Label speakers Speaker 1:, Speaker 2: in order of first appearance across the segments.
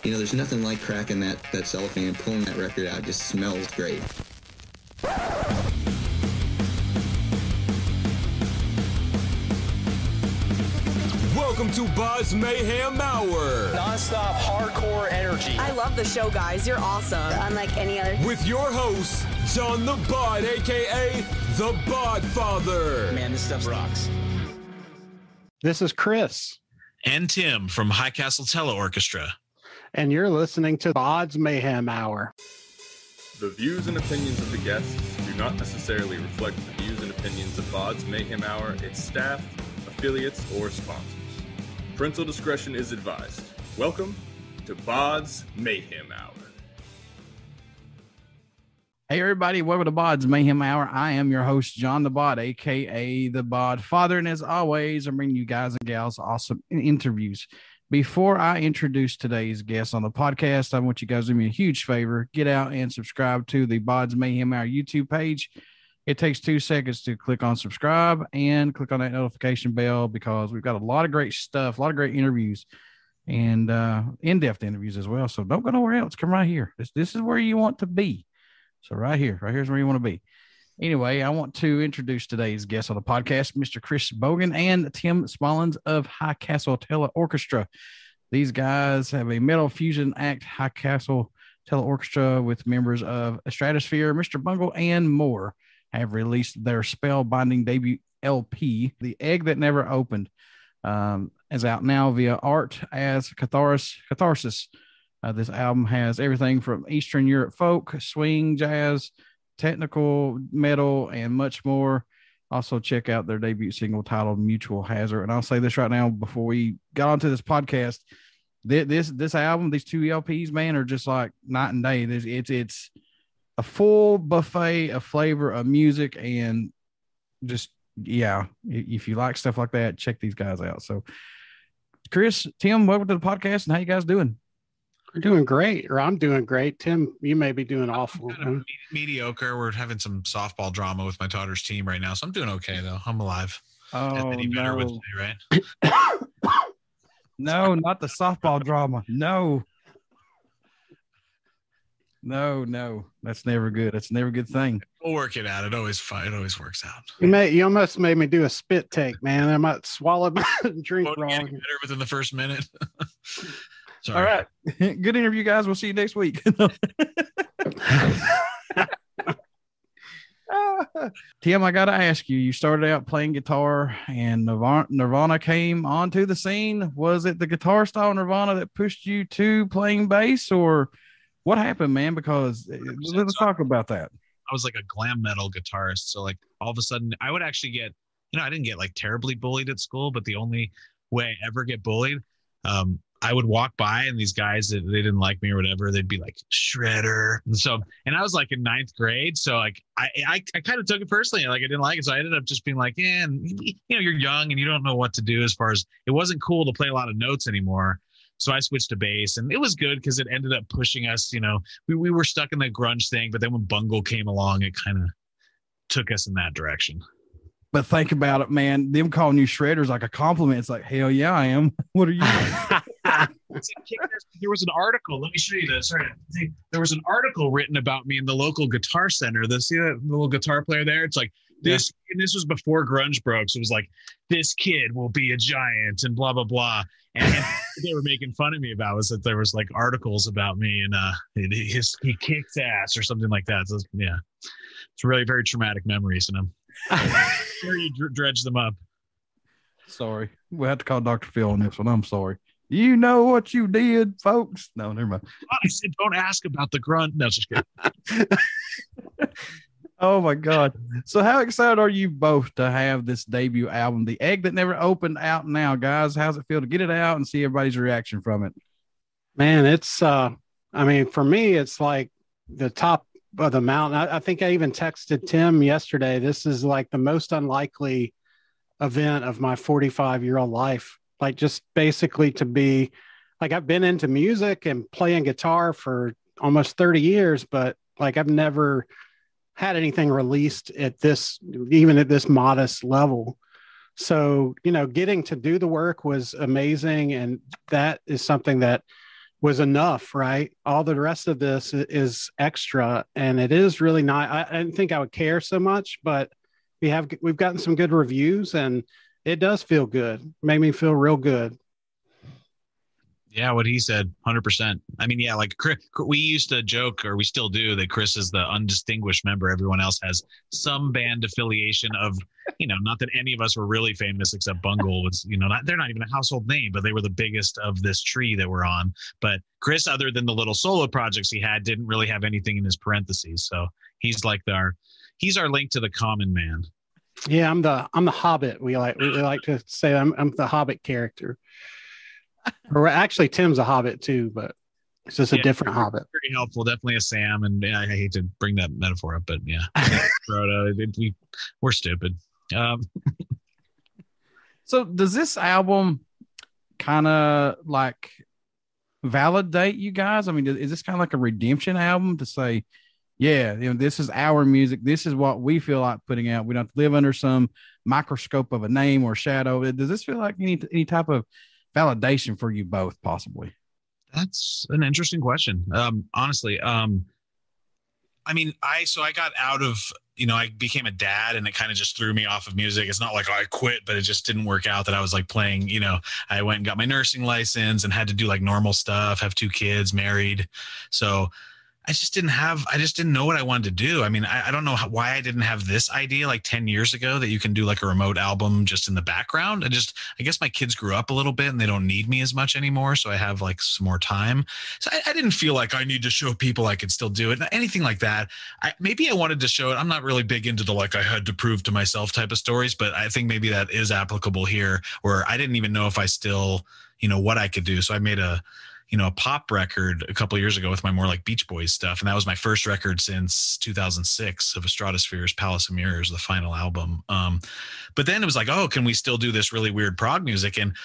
Speaker 1: You know, there's nothing like cracking that cellophane and pulling that record out. It just smells great.
Speaker 2: Welcome to BODS Mayhem Hour.
Speaker 3: Non-stop hardcore energy.
Speaker 4: I love the show, guys. You're awesome.
Speaker 5: Unlike any other.
Speaker 2: With your host, John the Bod, a.k.a. the Bodfather.
Speaker 3: Man, this stuff rocks.
Speaker 6: This is Chris.
Speaker 7: And Tim from High Castle Teleorkestra.
Speaker 6: And you're listening to BODS Mayhem Hour.
Speaker 8: The views and opinions of the guests do not necessarily reflect the views and opinions of BODS Mayhem Hour, its staff, affiliates, or sponsors. Parental discretion is advised. Welcome to BODS Mayhem Hour.
Speaker 9: Hey everybody, welcome to BODS Mayhem Hour. I am your host, John the Bod, aka the Bodfather, and as always, I'm bringing you guys and gals awesome interviews. Before I introduce today's guest on the podcast, I want you guys to do me a huge favor. Get out and subscribe to the BODS Mayhem Hour YouTube page. It takes 2 seconds to click on subscribe and click on that notification bell because we've got a lot of great stuff, a lot of great interviews and in-depth interviews as well. So don't go nowhere else. Come right here. This is where you want to be. So right here's where you want to be. Anyway, I want to introduce today's guest on the podcast, Mr. Chris Bogen and Tim Smolens of High Castle Teleorkestra. These guys have a metal fusion act, High Castle Teleorkestra, with members of Estradasphere, Mr. Bungle, and more, have released their spellbinding debut LP, The Egg That Never Opened, is out now via art as Catharsis. This album has everything from Eastern Europe folk, swing, jazz, technical, metal, and much more. Also, check out their debut single titled Mutual Hazard. And I'll say this right now before we got onto this podcast. This album, these two LPs, man, are just like night and day. It's a full buffet of flavor of music, and just, yeah, if you like stuff like that, check these guys out. So, Chris, Tim, welcome to the podcast, and how you guys doing?
Speaker 6: We're doing great, or I'm doing great. Tim, you may be doing awful.
Speaker 7: Kind of mediocre. We're having some softball drama with my daughter's team right now, so I'm doing okay, though. I'm alive.
Speaker 9: Oh,
Speaker 7: better
Speaker 9: no.
Speaker 7: with me, right?
Speaker 9: No, not the softball drama. No. That's never good. That's never a good thing.
Speaker 7: We'll work it out. It always works out.
Speaker 6: You almost made me do a spit take, man. I might swallow my drink wrong.
Speaker 7: Better within the first minute. Sorry.
Speaker 9: All right. Good interview, guys. We'll see you next week. Tim, I got to ask you, you started out playing guitar and Nirvana came onto the scene. Was it the guitar style Nirvana that pushed you to playing bass, or what happened, man? Because let's talk about that.
Speaker 7: I was like a glam metal guitarist. So like all of a sudden I would actually get, I didn't get like terribly bullied at school, but the only way I ever get bullied, I would walk by and these guys that they didn't like me or whatever, they'd be like Shredder. And I was like in 9th grade. So like, I kind of took it personally. Like I didn't like it. So I ended up just being like, yeah, and you're young and you don't know what to do as far as it wasn't cool to play a lot of notes anymore. So I switched to bass, and it was good because it ended up pushing us, we were stuck in the grunge thing, but then when Bungle came along, it kind of took us in that direction.
Speaker 9: But think about it, man. Them calling you Shredder's like a compliment. It's like, hell yeah, I am. What are you?
Speaker 7: There was an article. Let me show you this. Sorry. There was an article written about me in the local guitar center. See that little guitar player there? It's like this, and this was before grunge broke. So it was like, this kid will be a giant and blah, blah, blah. And they were making fun of me about was that there was like articles about me and he kicked ass or something like that. So yeah, it's really very traumatic memories, and I'm sure you dredge them up.
Speaker 9: Sorry, we'll have to call Dr. Phil on this one. I'm sorry. You know what you did, folks. No, never mind.
Speaker 7: I said, don't ask about the grunt. No, just kidding.
Speaker 9: Oh my God. So how excited are you both to have this debut album, The Egg That Never Opened, out now, guys? How's it feel to get it out and see everybody's reaction from it?
Speaker 6: Man, it's, for me, it's like the top of the mountain. I think I even texted Tim yesterday. This is like the most unlikely event of my 45-year-old life. Like just basically to be like, I've been into music and playing guitar for almost 30 years, but like I've never had anything released at this, even at this modest level. So, getting to do the work was amazing. And that is something that was enough, right? All the rest of this is extra, and it is really not. I didn't think I would care so much, but we've gotten some good reviews, and it does feel good. Made me feel real good.
Speaker 7: Yeah, what he said, 100%. I mean, yeah, like Chris, we used to joke, or we still do, that Chris is the undistinguished member. Everyone else has some band affiliation of, not that any of us were really famous except Bungle was, they're not even a household name, but they were the biggest of this tree that we're on. But Chris, other than the little solo projects he had, didn't really have anything in his parentheses. So he's like he's our link to the common man.
Speaker 6: Yeah, I'm the Hobbit. We like to say I'm the Hobbit character. Or actually, Tim's a Hobbit too, but it's just a different Hobbit.
Speaker 7: Very helpful, definitely a Sam, and I hate to bring that metaphor up, but yeah, we're stupid.
Speaker 9: So, does this album kind of like validate you guys? I mean, is this kind of like a redemption album to say, yeah, this is our music. This is what we feel like putting out. We don't have to live under some microscope of a name or shadow. Does this feel like any type of validation for you both, possibly?
Speaker 7: That's an interesting question. Honestly, I mean, I got out of, I became a dad, and it kind of just threw me off of music. It's not like I quit, but it just didn't work out that I was like playing, I went and got my nursing license and had to do like normal stuff, have 2 kids, married. So I just didn't know what I wanted to do. I mean, I don't know why I didn't have this idea like 10 years ago that you can do like a remote album just in the background. I guess my kids grew up a little bit and they don't need me as much anymore. So I have like some more time. So I didn't feel like I need to show people I could still do it. Anything like that. Maybe I wanted to show it. I'm not really big into the, like, I had to prove to myself type of stories, but I think maybe that is applicable here, where I didn't even know if I still, what I could do. So I made a pop record a couple of years ago with my more like Beach Boys stuff. And that was my first record since 2006 of Estradasphere's Palace of Mirrors, the final album. But then it was like, oh, can we still do this really weird prog music? And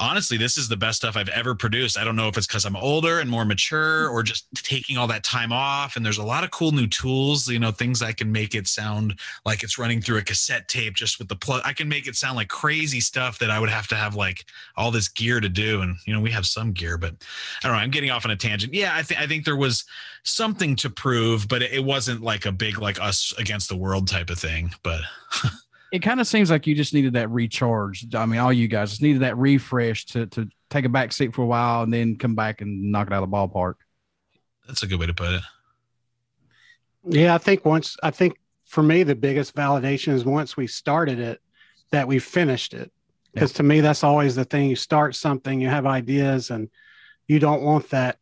Speaker 7: honestly, this is the best stuff I've ever produced. I don't know if it's because I'm older and more mature, or just taking all that time off. And there's a lot of cool new tools, things I can make it sound like it's running through a cassette tape just with the plug. I can make it sound like crazy stuff that I would have to have like all this gear to do. And, we have some gear, but I don't know. I'm getting off on a tangent. Yeah, I think there was something to prove, but it wasn't like a big, like us against the world type of thing. But
Speaker 9: it kind of seems like you just needed that recharge. I mean, all you guys just needed that refresh to take a back seat for a while and then come back and knock it out of the ballpark.
Speaker 7: That's a good way to put it.
Speaker 6: Yeah, I think for me, the biggest validation is once we started it, that we finished it. Because to me, that's always the thing. You start something, you have ideas, and you don't want that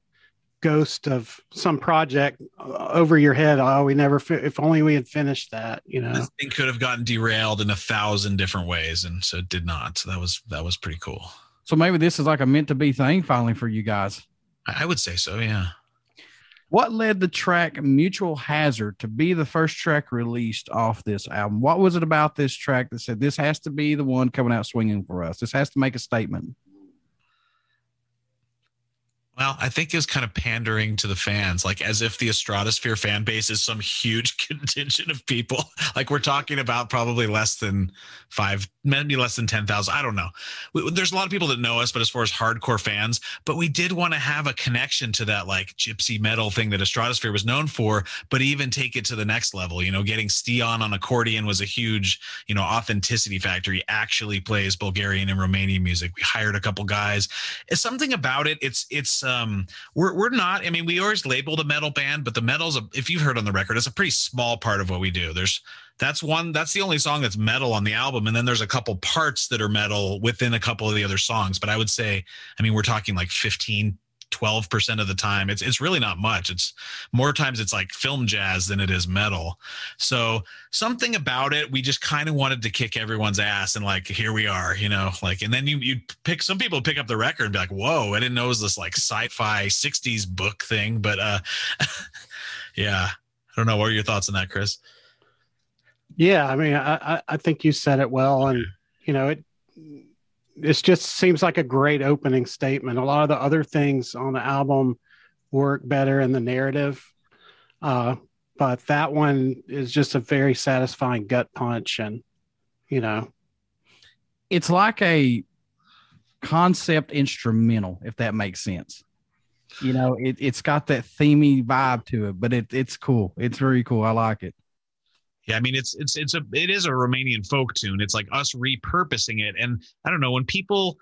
Speaker 6: ghost of some project over your head. Oh, we never, if only we had finished that,
Speaker 7: This thing could have gotten derailed in 1,000 different ways. And so it did not. So that was pretty cool.
Speaker 9: So maybe this is like a meant to be thing finally for you guys.
Speaker 7: I would say so. Yeah.
Speaker 9: What led the track Mutual Hazard to be the first track released off this album? What was it about this track that said this has to be the one coming out swinging for us? This has to make a statement.
Speaker 7: Well, I think it was kind of pandering to the fans, like as if the Estradasphere fan base is some huge contingent of people. Like we're talking about probably less than 5, maybe less than 10,000. I don't know. There's a lot of people that know us, but as far as hardcore fans, but we did want to have a connection to that like gypsy metal thing that Estradasphere was known for, but even take it to the next level. Getting Stian on accordion was a huge, authenticity factor. He actually plays Bulgarian and Romanian music. We hired a couple guys. It's something about it. We're not, I mean, we always labeled a metal band, but the metal's, if you've heard on the record, it's a pretty small part of what we do. That's the only song that's metal on the album. And then there's a couple parts that are metal within a couple of the other songs. But I would say, I mean, we're talking like 12% of the time. It's really not much. It's more times it's like film jazz than it is metal. So something about it, we just kind of wanted to kick everyone's ass, and like, here we are, and then you some people pick up the record and be like, whoa, I didn't know it was this like sci-fi 60s book thing. But yeah, I don't know. What are your thoughts on that, Chris?
Speaker 6: Yeah, I mean, I think you said it well, and it just seems like a great opening statement. A lot of the other things on the album work better in the narrative, but that one is just a very satisfying gut punch, and
Speaker 9: it's like a concept instrumental, if that makes sense. You know, it's got that themey vibe to it, but it's cool. It's very cool. I like it.
Speaker 7: Yeah, I mean, it is a Romanian folk tune. It's like us repurposing it. And I don't know, when people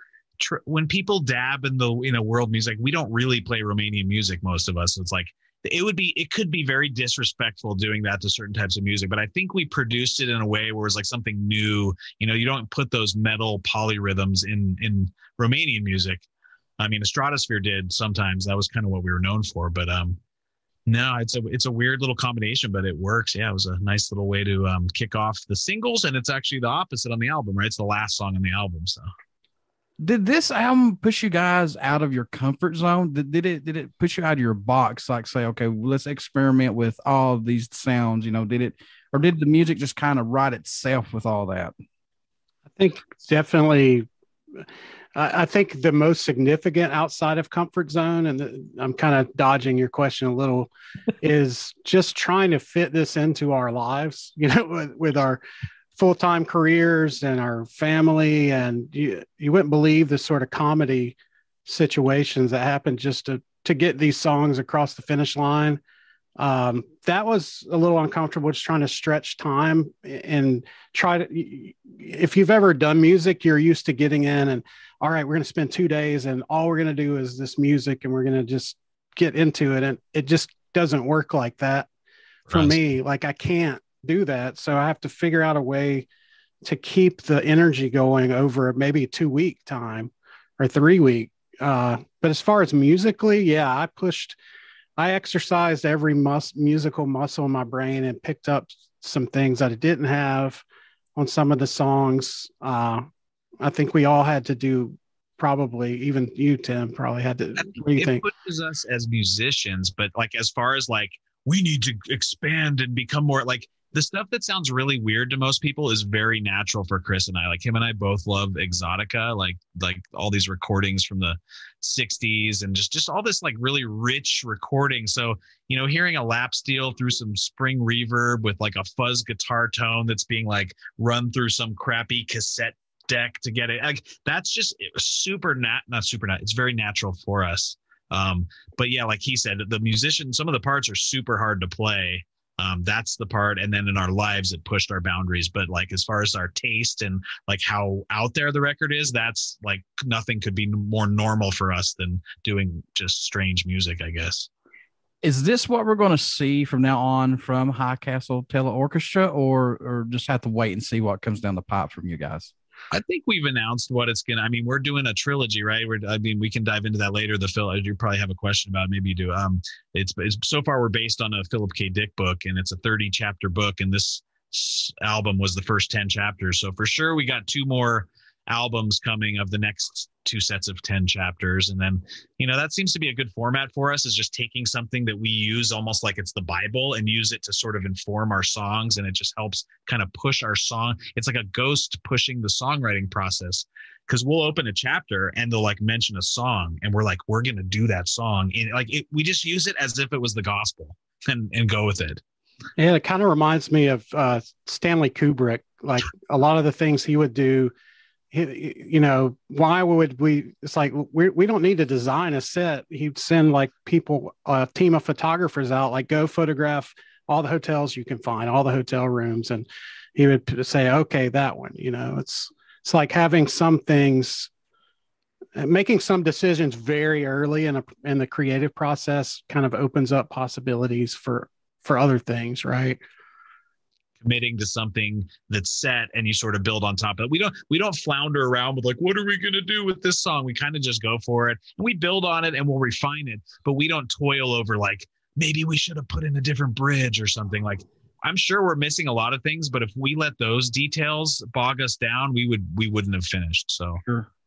Speaker 7: dab in the world music, we don't really play Romanian music, most of us. So it's like it could be very disrespectful doing that to certain types of music, but I think we produced it in a way where it's like something new. You know, you don't put those metal polyrhythms in Romanian music. I mean, Estradasphere did sometimes. That was kind of what we were known for, but no, it's a weird little combination, but it works. Yeah, it was a nice little way to kick off the singles, and it's actually the opposite on the album, right? It's the last song on the album. So,
Speaker 9: did this album push you guys out of your comfort zone? Did it push you out of your box? Like, say, okay, let's experiment with all of these sounds. You know, did the music just kind of write itself with all that?
Speaker 6: I think definitely. I think the most significant outside of comfort zone, and I'm kind of dodging your question a little, is just trying to fit this into our lives, you know, with our full-time careers and our family. And you wouldn't believe the sort of comedy situations that happen just to get these songs across the finish line. That was a little uncomfortable, just trying to stretch time and try to, if you've ever done music, you're used to getting in and, all right, we're going to spend 2 days and all we're going to do is this music and we're going to just get into it. And it just doesn't work like that for me. Like, I can't do that. So I have to figure out a way to keep the energy going over maybe a 2-week time or 3-week. But as far as musically, yeah, I exercised every musical muscle in my brain and picked up some things that I didn't have on some of the songs. I think we all had to do, probably even you, Tim, probably had to. What do you think?
Speaker 7: It pushes us as musicians, but like as far as like we need to expand and become more like the stuff that sounds really weird to most people is very natural for Chris and I. Like him and I both love exotica, like all these recordings from the 60s and just all this like really rich recording. So, you know, hearing a lap steel through some spring reverb with like a fuzz guitar tone that's being like run through some crappy cassette deck to get it, like that's just it's very natural for us. But yeah, like he said, the musician, some of the parts are super hard to play. That's the part. And then in our lives, it pushed our boundaries. But like, as far as our taste and like how out there the record is, that's like nothing could be more normal for us than doing just strange music, I guess.
Speaker 9: Is this what we're going to see from now on from High Castle Teleorkestra, or just have to wait and see what comes down the pipe from you guys?
Speaker 7: I think we've announced what it's going to, I mean, we're doing a trilogy, right? We can dive into that later. You probably have a question about it. Maybe you do. It's so far we're based on a Philip K. Dick book, and it's a 30 chapter book. And this album was the first 10 chapters. So for sure, we got 2 more albums coming of the next 2 sets of 10 chapters. And then, you know, that seems to be a good format for us, is just taking something that we use almost like it's the Bible and use it to sort of inform our songs. And it just helps kind of push our song. It's like a ghost pushing the songwriting process, because we'll open a chapter and they'll like mention a song and we're like, we're going to do that song. And like we just use it as if it was the gospel and go with it.
Speaker 6: Yeah. It kind of reminds me of Stanley Kubrick. Like a lot of the things he would do, you know, why would we? It's like we don't need to design a set. He'd send like people, a team of photographers out, like go photograph all the hotels you can find, all the hotel rooms, and he would say, okay, that one. You know, it's like having some things, making some decisions very early in the creative process kind of opens up possibilities for other things, right?
Speaker 7: Committing to something that's set and you sort of build on top of it. We don't flounder around with like, what are we going to do with this song? We kind of just go for it and we build on it and we'll refine it, but we don't toil over like, maybe we should have put in a different bridge or something. Like, I'm sure we're missing a lot of things, but if we let those details bog us down, we wouldn't have finished. So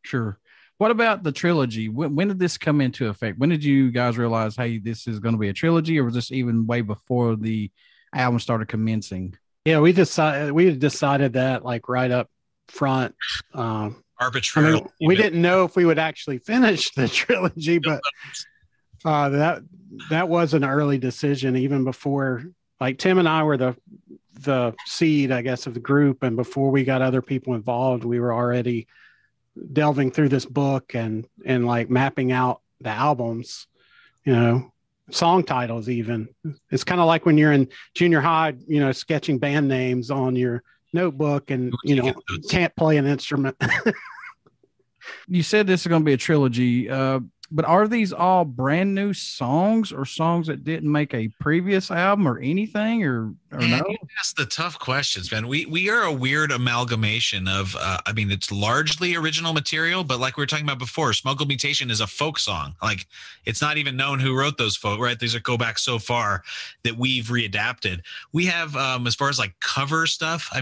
Speaker 9: Sure. What about the trilogy? When did this come into effect? When did you guys realize, hey, this is going to be a trilogy, or was this even way before the album started commencing?
Speaker 6: Yeah, we decided that like right up front.
Speaker 7: Arbitrarily.
Speaker 6: I mean, we didn't know if we would actually finish the trilogy, but that was an early decision, even before, like Tim and I were the seed, I guess, of the group, and before we got other people involved, we were already delving through this book and like mapping out the albums. song titles even. It's kind of like when you're in junior high, sketching band names on your notebook and, can't play an instrument.
Speaker 9: You said this is going to be a trilogy, but are these all brand new songs or songs that didn't make a previous album or anything or no?
Speaker 7: That's the tough questions, man. We are a weird amalgamation of, it's largely original material, but like we were talking about before, Smuggle Mutation is a folk song. Like it's not even known who wrote those folk, right? These go back so far that we've readapted. We have, as far as like cover stuff,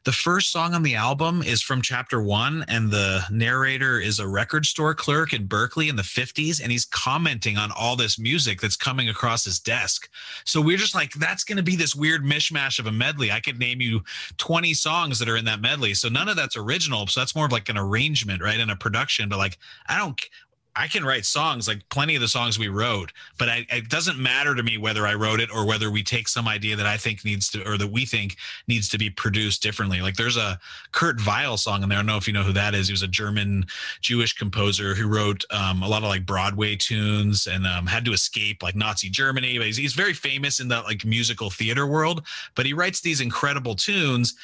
Speaker 7: the first song on the album is from chapter 1, and the narrator is a record store clerk in Berkeley in the 50s, and he's commenting on all this music that's coming across his desk. So we're just like, that's going to be this weird mishmash of a medley. I could name you 20 songs that are in that medley. So none of that's original. So that's more of like an arrangement, right? And a production. But like, I can write songs, like plenty of the songs we wrote, but it doesn't matter to me whether I wrote it or whether we take some idea that I think needs to, or that we think needs to be produced differently. Like there's a Kurt Weill song in there. I don't know if you know who that is. He was a German Jewish composer who wrote a lot of like Broadway tunes and had to escape like Nazi Germany. But he's very famous in the like musical theater world, but he writes these incredible tunes,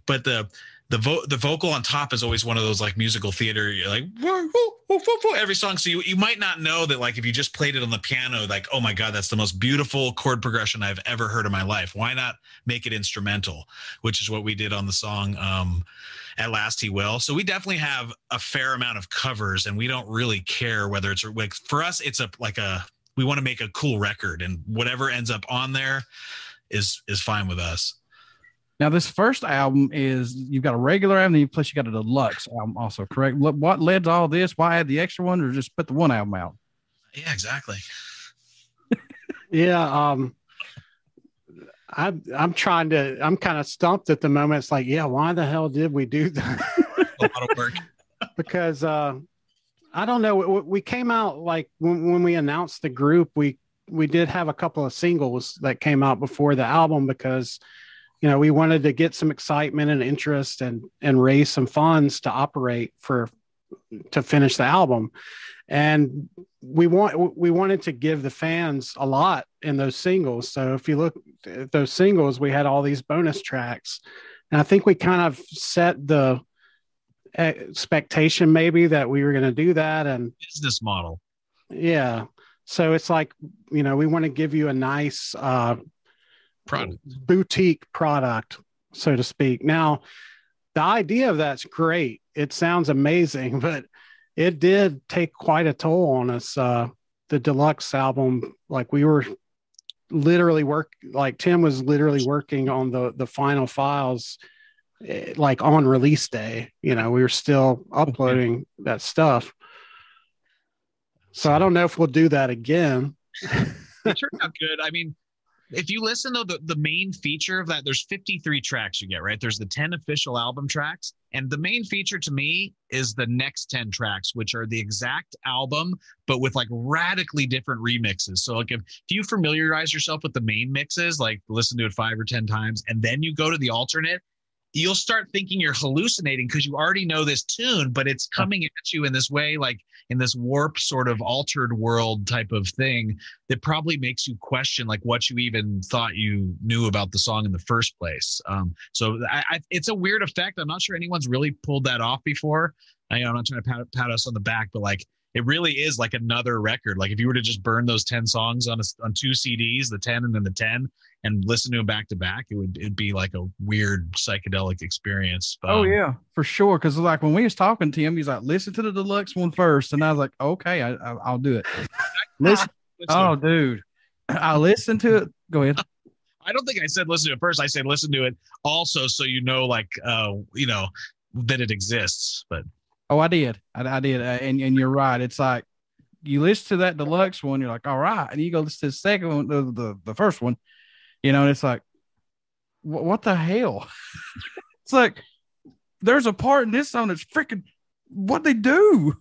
Speaker 7: but the vocal on top is always one of those like musical theater, you're like whoa, whoa, whoa, whoa, every song. So you might not know that, like if you just played it on the piano, like, oh my God, that's the most beautiful chord progression I've ever heard in my life. Why not make it instrumental, which is what we did on the song At Last He Will. So we definitely have a fair amount of covers, and we don't really care whether it's like, for us, it's we want to make a cool record, and whatever ends up on there is fine with us.
Speaker 9: Now, this first album is, you've got a regular album, plus you got a deluxe album also, correct? What led to all this? Why add the extra one, or just put the one album out?
Speaker 7: Yeah, exactly.
Speaker 6: Yeah. I'm kind of stumped at the moment. It's like, yeah, why the hell did we do that?
Speaker 7: A lot of work.
Speaker 6: Because I don't know. We came out like when we announced the group, we did have a couple of singles that came out before the album because we wanted to get some excitement and interest and raise some funds to operate to finish the album. And we wanted to give the fans a lot in those singles. So if you look at those singles, we had all these bonus tracks. And I think we kind of set the expectation maybe that we were going to do that. And
Speaker 7: business model.
Speaker 6: Yeah. So it's like, we want to give you a nice,
Speaker 7: product,
Speaker 6: boutique product, so to speak. Now, the idea of that's great. It sounds amazing, but it did take quite a toll on us. The deluxe album, like we were literally Tim was literally working on the final files, like on release day. We were still uploading that stuff. So I don't know if we'll do that again.
Speaker 7: It turned out good. If you listen to the main feature of that, there's 53 tracks you get, right? There's the 10 official album tracks. And the main feature to me is the next 10 tracks, which are the exact album, but with like radically different remixes. So like if you familiarize yourself with the main mixes, like listen to it 5 or 10 times, and then you go to the alternate, you'll start thinking you're hallucinating because you already know this tune, but it's coming at you in this way, like in this warped sort of altered world type of thing that probably makes you question like what you even thought you knew about the song in the first place. So it's a weird effect. I'm not sure anyone's really pulled that off before. I'm not trying to pat us on the back, but like it really is like another record. Like if you were to just burn those 10 songs on 2 CDs, the 10 and then the 10, and listen to them back to back, it'd be like a weird psychedelic experience.
Speaker 9: Oh yeah, for sure. Because like when we was talking to him, he's like, "Listen to the deluxe one first," and I was like, "Okay, I'll do it." Listen, oh dude, I listened to it. Go ahead.
Speaker 7: I don't think I said listen to it first. I said listen to it also, so that it exists. But
Speaker 9: I did, and you're right. It's like you listen to that deluxe one, you're like, all right, and you go listen to the second one, the first one. And it's like, what the hell? It's like, there's a part in this song that's freaking what they do.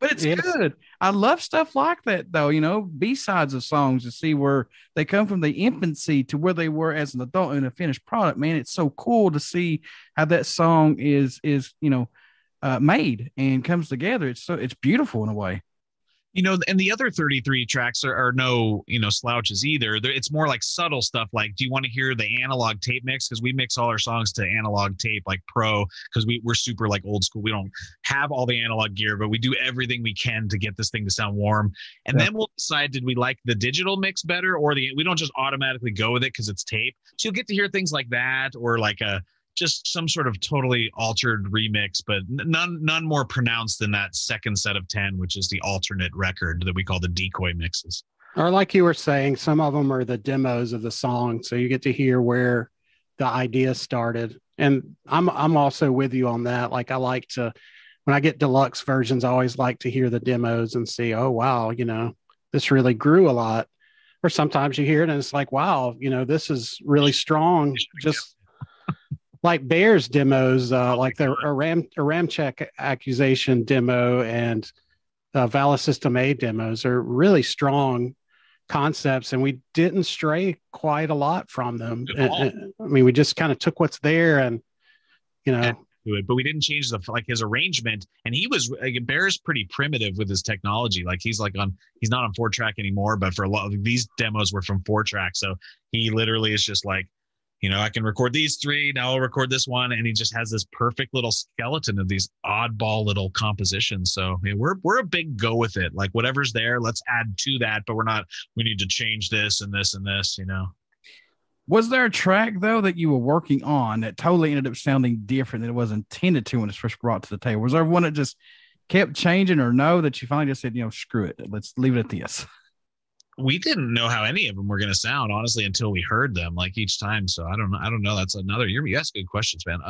Speaker 9: But it's good. I love stuff like that, though, B-sides of songs to see where they come from the infancy to where they were as an adult in a finished product. Man, it's so cool to see how that song is made and comes together. It's beautiful in a way.
Speaker 7: You know, and the other 33 tracks are no, slouches either. It's more like subtle stuff. Like, do you want to hear the analog tape mix? Because we mix all our songs to analog tape, like pro, because we're super like old school. We don't have all the analog gear, but we do everything we can to get this thing to sound warm. And then we'll decide, did we like the digital mix better, or we don't just automatically go with it because it's tape. So you'll get to hear things like that, or like just some sort of totally altered remix, but none more pronounced than that second set of 10, which is the alternate record that we call the decoy mixes.
Speaker 6: Or like you were saying, some of them are the demos of the song, so you get to hear where the idea started. And I'm also with you on that. Like, I like to, when I get deluxe versions, I always like to hear the demos and see, oh wow, this really grew a lot. Or sometimes you hear it and it's like, wow, this is really strong. Just like Bär's demos, like the Ramcheck accusation demo and Valve System A demos are really strong concepts, and we didn't stray quite a lot from them. I mean, we just kind of took what's there and,
Speaker 7: to it, but we didn't change his arrangement. And he was Bär's pretty primitive with his technology. Like he's not on 4-track anymore, but for a lot of these demos were from 4-track. So he literally is just like, I can record these 3, now I'll record this one. And he just has this perfect little skeleton of these oddball little compositions. So we're a big go with it. Like whatever's there, let's add to that, but we need to change this and this and this,
Speaker 9: Was there a track though that you were working on that totally ended up sounding different than it was intended to when it's first brought to the table? Was there one that just kept changing, or no, that you finally just said, screw it, let's leave it at this?
Speaker 7: We didn't know how any of them were going to sound, honestly, until we heard them like each time. So I don't know. That's another, you ask good questions, man.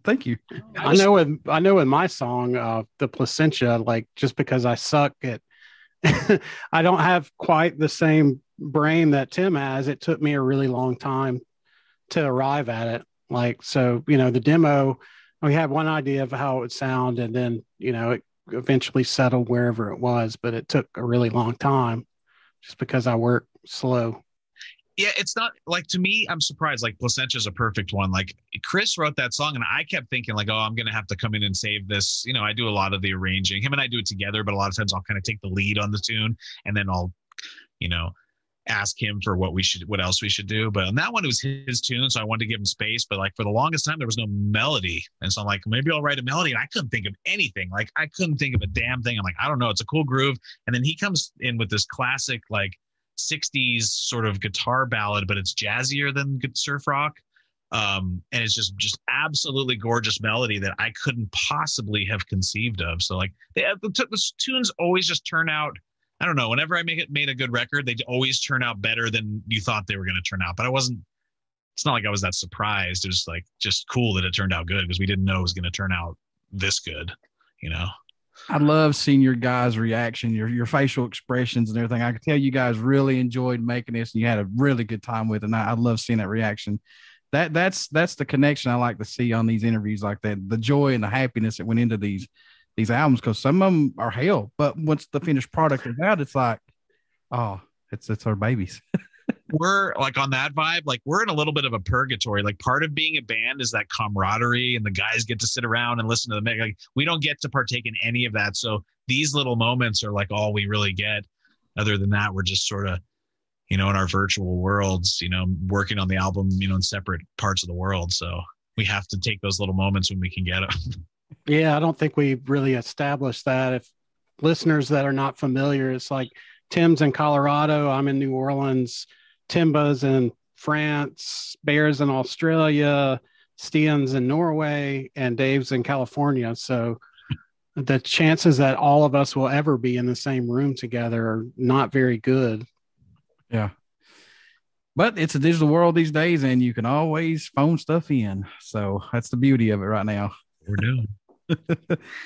Speaker 9: Thank you.
Speaker 6: I know in my song, the Placentia, like, just because I suck at, I don't have quite the same brain that Tim has. It took me a really long time to arrive at it. Like, so, the demo, we had one idea of how it would sound, and then, it eventually settled wherever it was, but it took a really long time. Just because I work slow.
Speaker 7: Yeah, it's not like, to me, I'm surprised. Like Placentia is a perfect one. Like Chris wrote that song and I kept thinking like, oh, I'm going to have to come in and save this. I do a lot of the arranging. Him and I do it together, but a lot of times I'll kind of take the lead on the tune and then I'll, ask him for what else we should do. But on that one, it was his tune. So I wanted to give him space, but like for the longest time, there was no melody. And so I'm like, maybe I'll write a melody. And I couldn't think of anything. Like I couldn't think of a damn thing. I'm like, I don't know. It's a cool groove. And then he comes in with this classic, like 60s sort of guitar ballad, but it's jazzier than surf rock. And it's just absolutely gorgeous melody that I couldn't possibly have conceived of. So like the tunes always just turn out, I don't know, whenever I made a good record, they always turn out better than you thought they were going to turn out. But it's not like I was that surprised. It was like just cool that it turned out good because we didn't know it was going to turn out this good,
Speaker 9: I love seeing your guys' reaction, your facial expressions and everything. I could tell you guys really enjoyed making this and you had a really good time with it. And I love seeing that reaction. That's the connection I like to see on these interviews like that, the joy and the happiness that went into these albums, because some of them are hell, but once the finished product is out, it's like, oh, it's our babies.
Speaker 7: We're like on that vibe, like we're in a little bit of a purgatory. Like part of being a band is that camaraderie and the guys get to sit around and listen to the mix. Like we don't get to partake in any of that. So these little moments are like all we really get. Other than that, we're just sort of, in our virtual worlds, working on the album, in separate parts of the world. So we have to take those little moments when we can get them.
Speaker 6: Yeah, I don't think we really established that. If listeners that are not familiar, it's like Tim's in Colorado, I'm in New Orleans, Timba's in France, Bär's in Australia, Stian's in Norway, and Dave's in California. So the chances that all of us will ever be in the same room together are not very good.
Speaker 9: Yeah. But it's a digital world these days, and you can always phone stuff in. So that's the beauty of it right now.
Speaker 7: We're doing.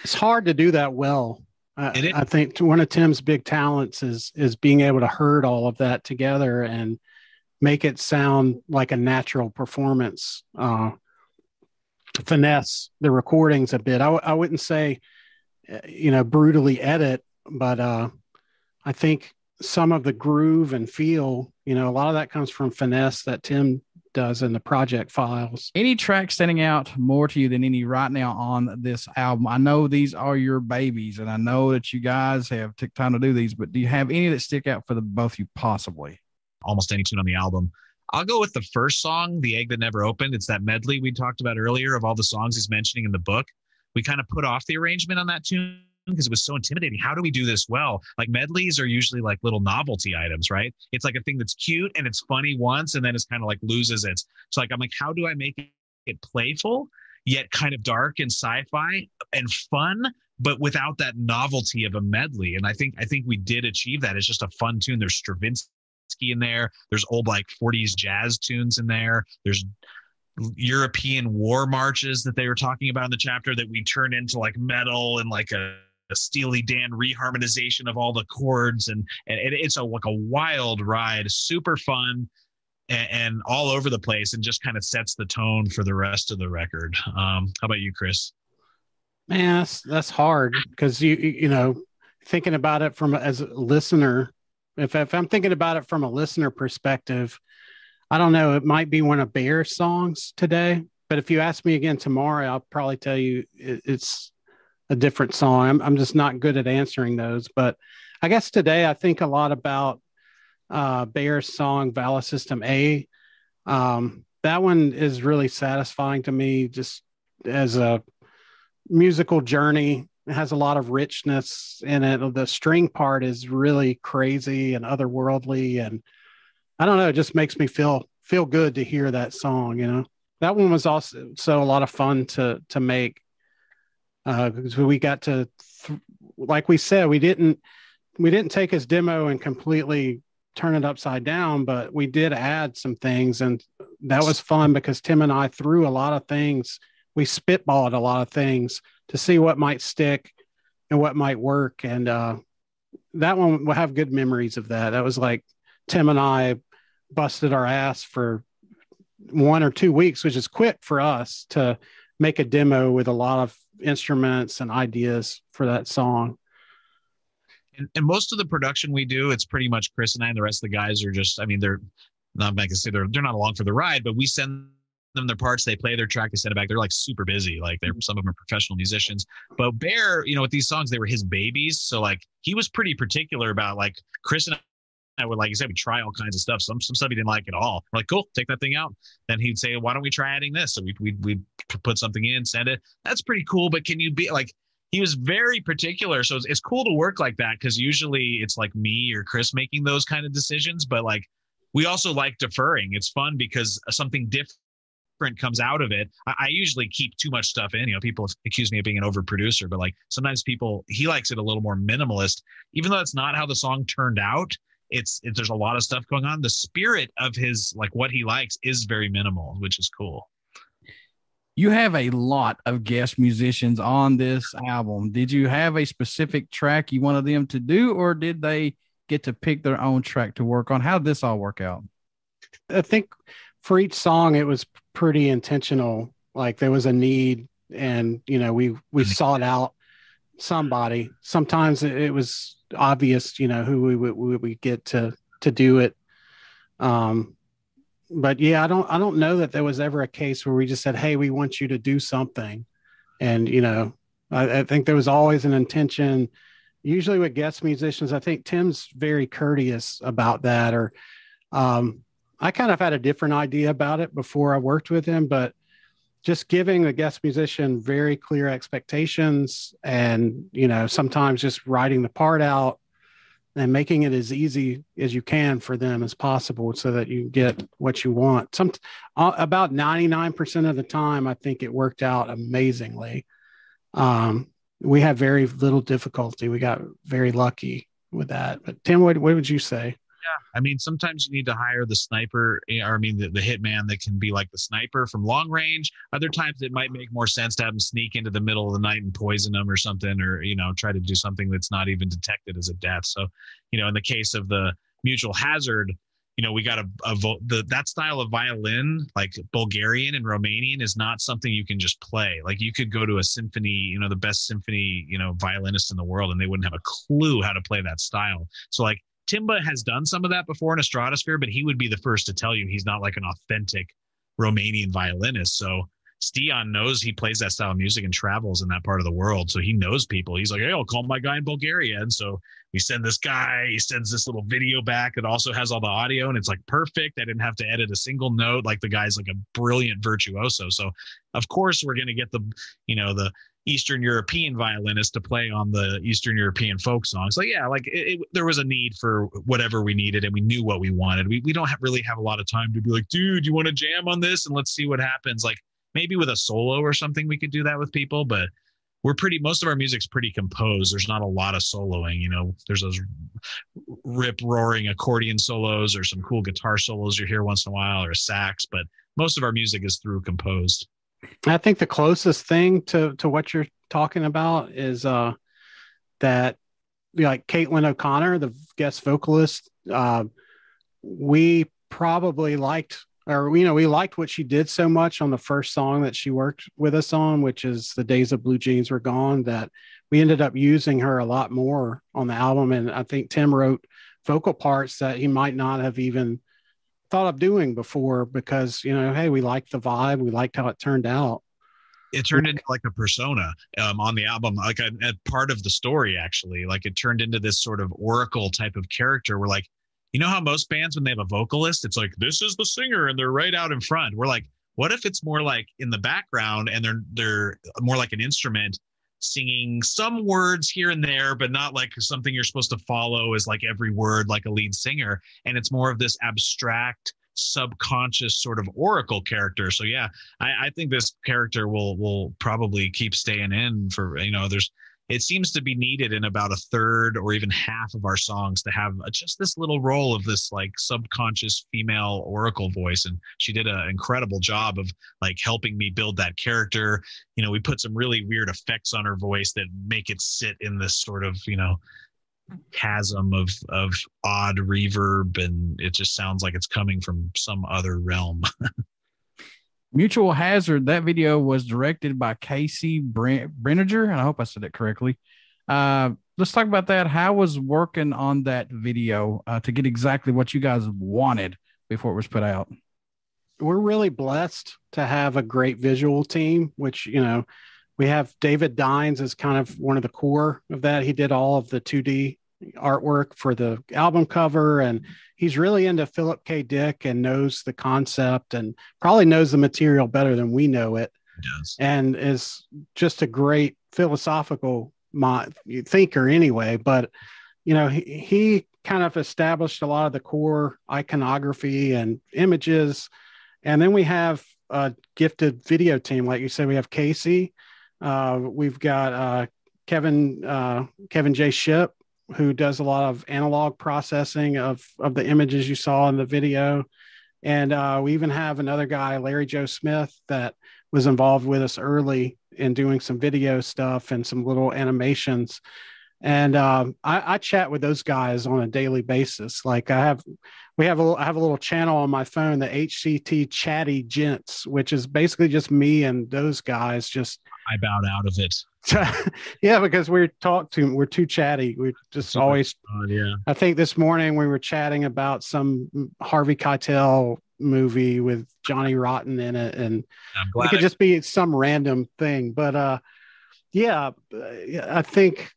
Speaker 6: It's hard to do that well. I think one of Tim's big talents is being able to herd all of that together and make it sound like a natural performance. Finesse the recordings a bit. I wouldn't say, brutally edit, but I think some of the groove and feel, a lot of that comes from finesse that Tim does in the project files.
Speaker 9: Any track standing out more to you than any right now on this album? I know these are your babies, and I know that you guys have took time to do these, but do you have any that stick out for the both of you possibly?
Speaker 7: Almost any tune on the album. I'll go with the first song, The Egg That Never Opened. It's that medley we talked about earlier of all the songs he's mentioning in the book. We kind of put off the arrangement on that tune because it was so intimidating. How do we do this well? Like medleys are usually like little novelty items, right? It's like a thing that's cute and it's funny once and then it's kind of like loses its. So like, I'm like, how do I make it playful yet kind of dark and sci-fi and fun, but without that novelty of a medley? And I think we did achieve that. It's just a fun tune. There's Stravinsky in there. There's old like 40s jazz tunes in there. There's European war marches that they were talking about in the chapter that we turn into like metal and like a Steely Dan reharmonization of all the chords. And it's like a wild ride, super fun and all over the place, and just kind of sets the tone for the rest of the record. How about you, Chris?
Speaker 6: Man, that's hard because you know, thinking about it as a listener, if I'm thinking about it from a listener perspective, I don't know, it might be one of Bär's songs today, but if you ask me again tomorrow, I'll probably tell you it's a different song. I'm just not good at answering those, but I guess today I think a lot about Bär's song Viola System A. That one is really satisfying to me just as a musical journey. It has a lot of richness in it. The string part is really crazy and otherworldly, and I don't know, it just makes me feel good to hear that song. You know, that one was also a lot of fun to make because we got to, like we said, we didn't take his demo and completely turn it upside down, but we did add some things, and that was fun because Tim and I threw a lot of things. We spitballed a lot of things to see what might stick and what might work. And that one will have good memories of that. That was like Tim and I busted our ass for 1 or 2 weeks, which is quick for us to make a demo with a lot of instruments and ideas for that song.
Speaker 7: And most of the production we do, it's pretty much Chris and I, and the rest of the guys are just, I mean, they're not going to say they're not along for the ride, but we send them their parts, they play their track, they send it back. They're like super busy. Like some of them are professional musicians, but Bär, you know, with these songs, they were his babies. So like he was pretty particular about, like, Chris and I would, like you said, we try all kinds of stuff. Some stuff he didn't like at all. We're like, cool, take that thing out. Then he'd say, why don't we try adding this? So we put something in, send it. That's pretty cool. But can you be like, he was very particular. So it's cool to work like that, because usually it's like me or Chris making those kind of decisions. But like, we also like deferring. It's fun because something different comes out of it. I usually keep too much stuff in. You know, people accuse me of being an overproducer, but like sometimes he likes it a little more minimalist, even though that's not how the song turned out. There's a lot of stuff going on. The spirit of his, like what he likes, is very minimal, which is cool.
Speaker 9: You have a lot of guest musicians on this album. Did you have a specific track you wanted them to do, or did they get to pick their own track to work on? How did this all work out?
Speaker 6: I think for each song, it was pretty intentional. Like there was a need, and, you know, we sought out somebody. Sometimes it was obvious, you know, who we get to do it. But yeah, I don't know that there was ever a case where we just said, hey, we want you to do something. And, you know, I think there was always an intention. Usually with guest musicians, I think Tim's very courteous about that. Or I kind of had a different idea about it before I worked with him, but just giving the guest musician very clear expectations, and, you know, sometimes just writing the part out and making it as easy as you can for them as possible so that you get what you want. About 99% of the time, I think it worked out amazingly. We had very little difficulty. We got very lucky with that. But Tim, what would you say?
Speaker 7: Yeah, I mean, sometimes you need to hire the sniper, or I mean, the hitman that can be like the sniper from long range. Other times it might make more sense to have them sneak into the middle of the night and poison them or something, or, you know, try to do something that's not even detected as a death. So, you know, in the case of the Mutual Hazard, you know, we got that style of violin, like Bulgarian and Romanian, is not something you can just play. Like you could go to a symphony, you know, the best symphony, you know, violinist in the world, and they wouldn't have a clue how to play that style. So like, Timba has done some of that before in Estradasphere, but he would be the first to tell you he's not like an authentic Romanian violinist. So Stian knows he plays that style of music and travels in that part of the world. So he knows people. He's like, hey, I'll call my guy in Bulgaria. And so we send this guy, he sends this little video back that also has all the audio, and it's like perfect. I didn't have to edit a single note. Like the guy's like a brilliant virtuoso. So of course we're going to get the Eastern European violinist to play on the Eastern European folk songs. So yeah, like there was a need for whatever we needed, and we knew what we wanted. We don't really have a lot of time to be like, dude, you want to jam on this? And let's see what happens. Like maybe with a solo or something, we could do that with people, but most of our music's pretty composed. There's not a lot of soloing, there's those rip roaring accordion solos or some cool guitar solos you hear once in a while, or a sax, but most of our music is through composed.
Speaker 6: I think the closest thing to what you're talking about is that like Caitlin O'Connor, the guest vocalist, we probably liked, or we liked what she did so much on the first song that she worked with us on, which is The Days of Blue Jeans Were Gone, that we ended up using her a lot more on the album. And I think Tim wrote vocal parts that he might not have even thought of doing before, because hey, we liked the vibe, we liked how it turned out.
Speaker 7: It turned into like a persona on the album, like a part of the story, actually. Like it turned into this sort of oracle type of character. We're like, how most bands, when they have a vocalist, it's like, this is the singer and they're right out in front. We're like, what if it's more like in the background and they're more like an instrument singing some words here and there, but not like something you're supposed to follow as like every word like a lead singer. And it's more of this abstract, subconscious sort of oracle character. So yeah, I think this character will probably keep staying in for, it seems to be needed in about a third or even half of our songs to have just this little role of this like subconscious female oracle voice. And she did an incredible job of like helping me build that character. We put some really weird effects on her voice that make it sit in this sort of, chasm of odd reverb, and it just sounds like it's coming from some other realm.
Speaker 9: Mutual Hazard, that video was directed by Casey Brenninger, and I hope I said it correctly. Let's talk about that. How was working on that video to get exactly what you guys wanted before it was put out?
Speaker 6: We're really blessed to have a great visual team, which, we have David Dines as kind of one of the core of that. He did all of the 2D artwork for the album cover, and he's really into Philip K. Dick and knows the concept and probably knows the material better than we know it.
Speaker 7: Yes.
Speaker 6: And is just a great philosophical thinker anyway. But, he kind of established a lot of the core iconography and images. And then we have a gifted video team. Like you said, we have Casey. We've got Kevin J. Ship, who does a lot of analog processing of the images you saw in the video. And we even have another guy, Larry Joe Smith, that was involved with us early in doing some video stuff and some little animations. And I chat with those guys on a daily basis. Like I have a little channel on my phone, the HCT Chatty Gents, which is basically just me and those guys. Just
Speaker 7: I bowed out of it.
Speaker 6: Yeah, because we're too chatty. We just always.
Speaker 7: Yeah.
Speaker 6: I think this morning we were chatting about some Harvey Keitel movie with Johnny Rotten in it, and it could just be some random thing. But yeah, I think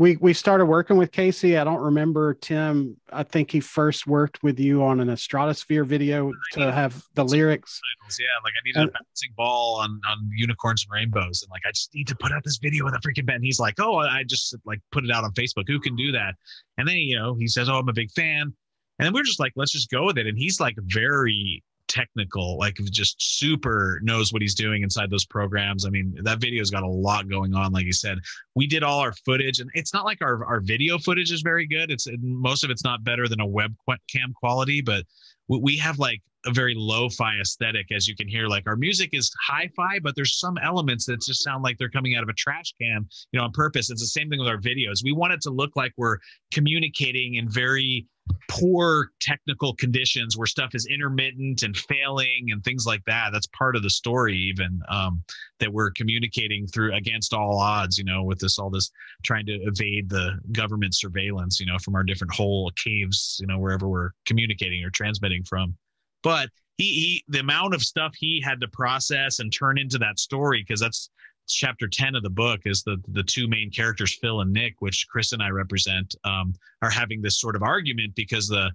Speaker 6: we started working with Casey. I don't remember, Tim. I think he first worked with you on an Estradasphere video to have the lyrics.
Speaker 7: Yeah, like I needed a bouncing ball on unicorns and rainbows, and like I just need to put out this video with a freaking band. He's like, oh, I just like put it out on Facebook. Who can do that? And then he says, oh, I'm a big fan. And then we're just like, let's just go with it. And he's like very technical, like just super knows what he's doing inside those programs. I mean, that video's got a lot going on. Like you said, we did all our footage, and it's not like our video footage is very good. Most of it's not better than a webcam quality, but we have like a very lo-fi aesthetic, as you can hear. Like our music is hi-fi, but there's some elements that just sound like they're coming out of a trash can, on purpose. It's the same thing with our videos. We want it to look like we're communicating in very poor technical conditions where stuff is intermittent and failing and things like that. That's part of the story, even that we're communicating through against all odds, with all this trying to evade the government surveillance, from our different hole caves, wherever we're communicating or transmitting from. But the amount of stuff he had to process and turn into that story, because that's chapter 10 of the book, is the two main characters, Phil and Nick, which Chris and I represent, are having this sort of argument because the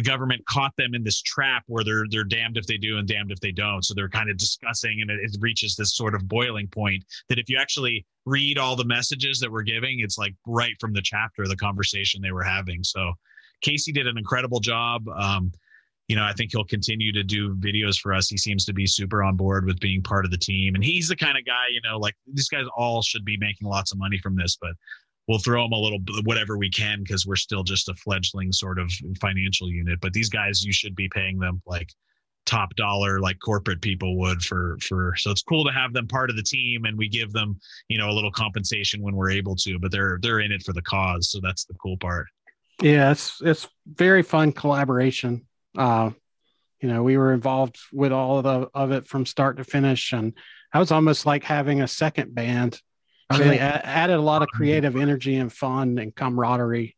Speaker 7: government caught them in this trap where they're damned if they do and damned if they don't. So they're kind of discussing, and it reaches this sort of boiling point that if you actually read all the messages that we're giving, it's like right from the chapter, the conversation they were having. So Casey did an incredible job. I think he'll continue to do videos for us. He seems to be super on board with being part of the team. And he's the kind of guy, like these guys all should be making lots of money from this, but we'll throw them a little whatever we can because we're still just a fledgling sort of financial unit. But these guys, you should be paying them like top dollar, like corporate people would for. So it's cool to have them part of the team, and we give them, a little compensation when we're able to. But they're in it for the cause, so that's the cool part.
Speaker 6: Yeah, it's very fun collaboration. We were involved with all of it from start to finish, and I was almost like having a second band. Really added a lot of creative energy and fun and camaraderie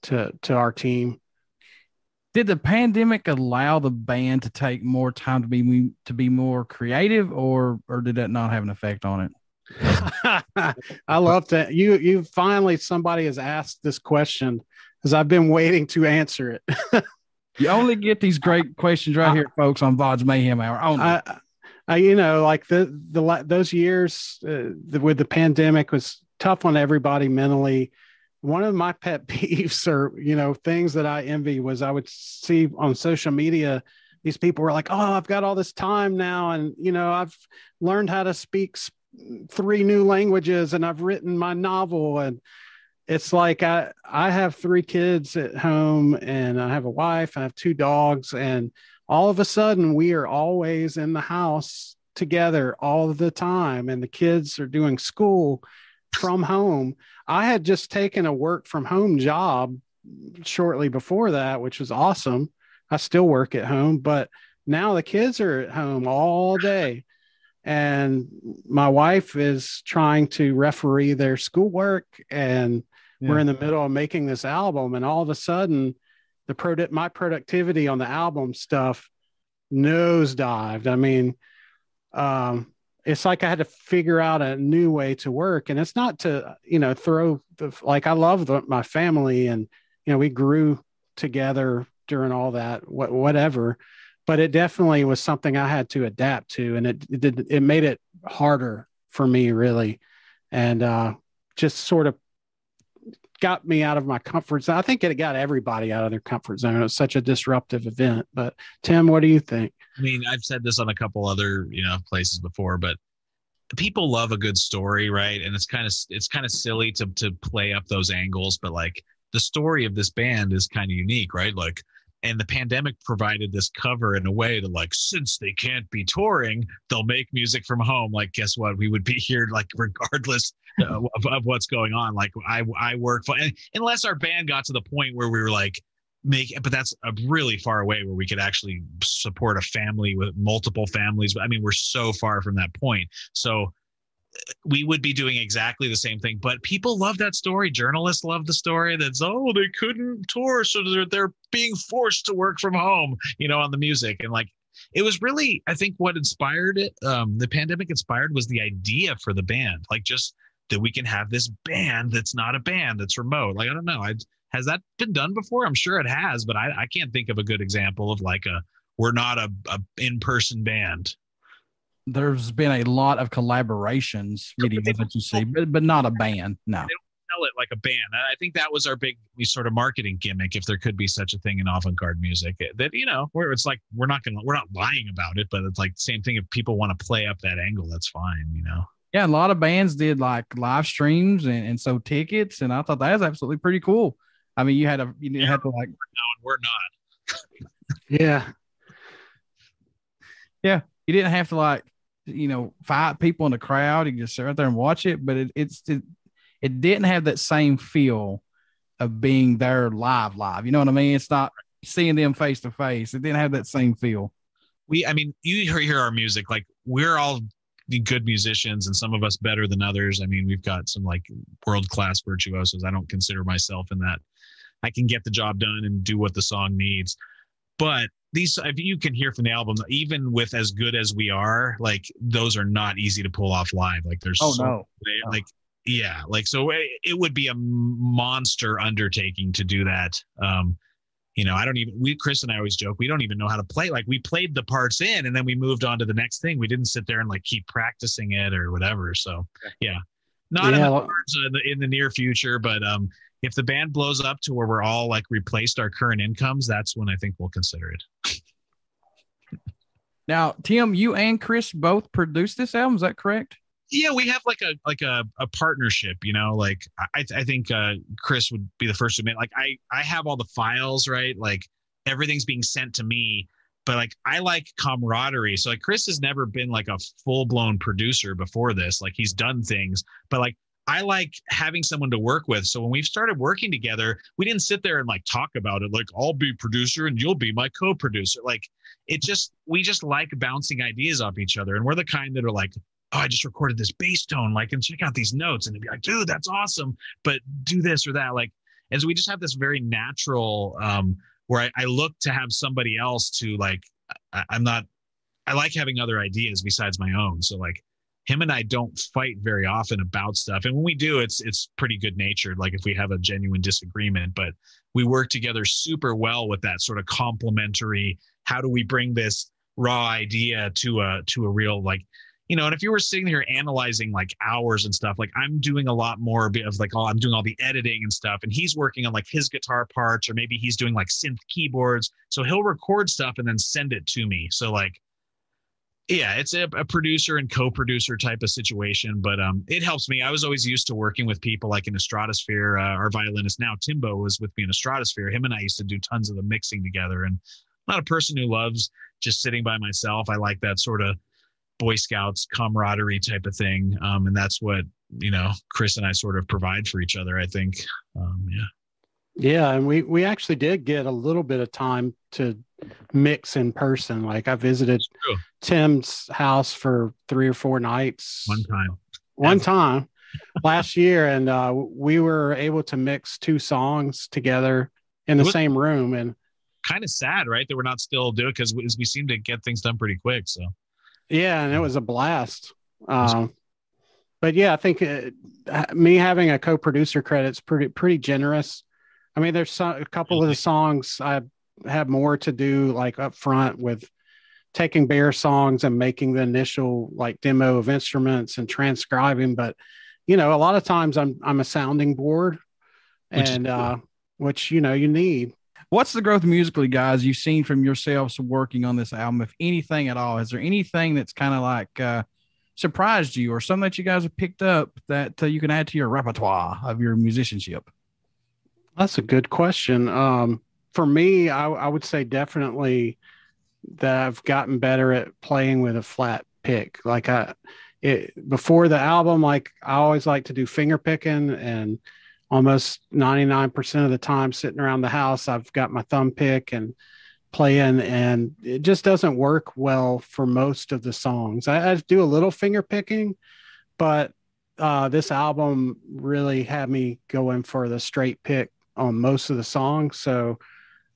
Speaker 6: to our team.
Speaker 9: Did the pandemic allow the band to take more time to be more creative, or did that not have an effect on it?
Speaker 6: I love that you finally, somebody has asked this question because I've been waiting to answer it.
Speaker 9: You only get these great questions right here, folks, on BODS Mayhem Hour.
Speaker 6: Like those years with the pandemic was tough on everybody mentally. One of my pet peeves or, things that I envy was I would see on social media, these people were like, oh, I've got all this time now. And, I've learned how to speak 3 new languages and I've written my novel. And it's like, I have 3 kids at home and I have a wife, I have 2 dogs, and all of a sudden we are always in the house together all the time. And the kids are doing school from home. I had just taken a work from home job shortly before that, which was awesome. I still work at home, but now the kids are at home all day. And my wife is trying to referee their schoolwork, and we're in the middle of making this album. And all of a sudden my productivity on the album stuff nosedived. I mean, it's like I had to figure out a new way to work, and it's not to, I love my family, and, we grew together during all that, whatever, but it definitely was something I had to adapt to. And it made it harder for me, really. And, just sort of got me out of my comfort zone. I think it got everybody out of their comfort zone. It was such a disruptive event. But Tim, what do you think?
Speaker 7: I mean, I've said this on a couple other, places before, but people love a good story, right? And it's kind of silly to play up those angles, but like the story of this band is kind of unique, right? Like, and the pandemic provided this cover in a way to, like, since they can't be touring, they'll make music from home. Like, guess what? We would be here, like, regardless of what's going on. Like, I work for, and unless our band got to the point where we were like, but that's really far away where we could actually support a family with multiple families. I mean, we're so far from that point. So we would be doing exactly the same thing, but people love that story. Journalists love the story that's, they couldn't tour, so they're being forced to work from home, on the music. And like, it was really, I think what inspired it, the pandemic inspired, was the idea for the band. Like, just that we can have this band that's not a band, that's remote. Like, I don't know. Has that been done before? I'm sure it has, but I can't think of a good example of like we're not a in-person band.
Speaker 9: There's been a lot of collaborations videos that you see, but not a band. No. They don't
Speaker 7: sell it like a band. I think that was our big sort of marketing gimmick, if there could be such a thing in avant-garde music, that, where it's like, we're not lying about it, but it's like the same thing. If people want to play up that angle, that's fine,
Speaker 9: Yeah, a lot of bands did like live streams and sold tickets, and I thought that was absolutely pretty cool. I mean, you didn't have to like.
Speaker 7: No, we're not.
Speaker 6: Yeah.
Speaker 9: Yeah, you didn't have to like, fight people in the crowd. You just sit right there and watch it, but it didn't have that same feel of being there live. You know what I mean? It's not seeing them face to face. It didn't have that same feel.
Speaker 7: I mean, you hear our music, like, we're all good musicians, and some of us better than others. I mean, we've got some like world-class virtuosos. I don't consider myself in that. I can get the job done and do what the song needs. But these, if you can hear from the album, even with as good as we are, like those are not easy to pull off live. Like there's like, yeah, like, so it would be a monster undertaking to do that. Chris and I always joke, we don't even know how to play. Like we played the parts in and then we moved on to the next thing. We didn't sit there and like keep practicing it or whatever. So yeah, not in the cards in the near future, but if the band blows up to where we're all like replaced our current incomes, that's when I think we'll consider it.
Speaker 9: Now, Tim, you and Chris both produced this album. Is that correct?
Speaker 7: Yeah, we have like a partnership, like I think Chris would be the first to admit, like I have all the files, right? Like everything's being sent to me, but like I like camaraderie. So like Chris has never been like a full blown producer before this. Like he's done things, but like I like having someone to work with. So when we started working together, we didn't sit there and like talk about it. Like I'll be producer and you'll be my co-producer. Like we just like bouncing ideas off each other. And we're the kind that are like, oh, I just recorded this bass tone, like, and check out these notes. And they'd be like, dude, that's awesome. But do this or that. Like, and so we just have this very natural, where I look to have somebody else to like, I like having other ideas besides my own. So like him and I don't fight very often about stuff. And when we do, it's pretty good natured. Like if we have a genuine disagreement, but we work together super well with that sort of complementary, how do we bring this raw idea to a real, like, and if you were sitting here analyzing like hours and stuff, like I'm doing a lot more of like, I'm doing all the editing and stuff, and he's working on like his guitar parts, or maybe he's doing like synth keyboards. So he'll record stuff and then send it to me. So like, yeah, it's a producer and co-producer type of situation, but it helps me. I was always used to working with people like in Estradasphere. Our violinist now, Timba, was with me in Estradasphere. Him and I used to do tons of the mixing together, and I'm not a person who loves just sitting by myself. I like that sort of Boy Scouts camaraderie type of thing. And that's what, Chris and I sort of provide for each other, I think.
Speaker 6: Yeah. And we actually did get a little bit of time to mix in person. Like I visited Tim's house for 3 or 4 nights. One time last year. And we were able to mix 2 songs together in the same room. And
Speaker 7: kind of sad, right, that we're not still doing it, because we seem to get things done pretty quick. So
Speaker 6: yeah, and it was a blast. But yeah, I think me having a co-producer credit's pretty generous. I mean, there's a couple of the songs I have more to do, like up front with taking Bär songs and making the initial like demo of instruments and transcribing. But a lot of times I'm a sounding board, which you need.
Speaker 9: What's the growth musically, guys, you've seen from yourselves working on this album, if anything at all? Is there anything that's kind of like surprised you, or something that you guys have picked up that you can add to your repertoire of your musicianship?
Speaker 6: That's a good question. For me, I would say definitely that I've gotten better at playing with a flat pick. Like before the album, like I always like to do finger picking, and almost 99% of the time sitting around the house, I've got my thumb pick and playing, and it just doesn't work well for most of the songs. I do a little finger picking, but this album really had me going for the straight pick on most of the songs. So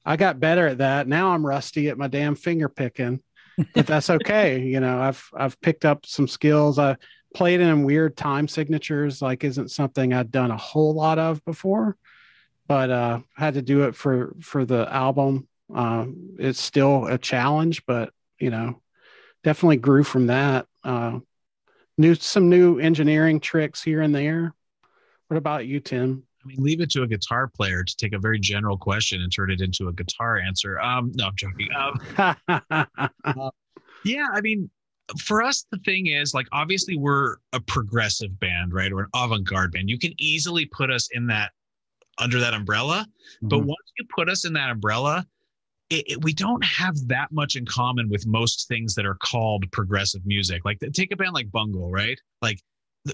Speaker 6: I got better at that. Now I'm rusty at my damn finger picking, but that's okay. I've picked up some skills. I played in weird time signatures, like isn't something I'd done a whole lot of before, but had to do it for the album. It's still a challenge, but definitely grew from that. Some new engineering tricks here and there. What about you, Tim?
Speaker 7: I mean, leave it to a guitar player to take a very general question and turn it into a guitar answer. No, I'm joking. Yeah, I mean, for us, the thing is, like, obviously we're a progressive band, right? Or an avant-garde band. You can easily put us in that, under that umbrella. Mm-hmm. But once you put us in that umbrella, we don't have that much in common with most things that are called progressive music. Like, take a band like Bungle, right? Like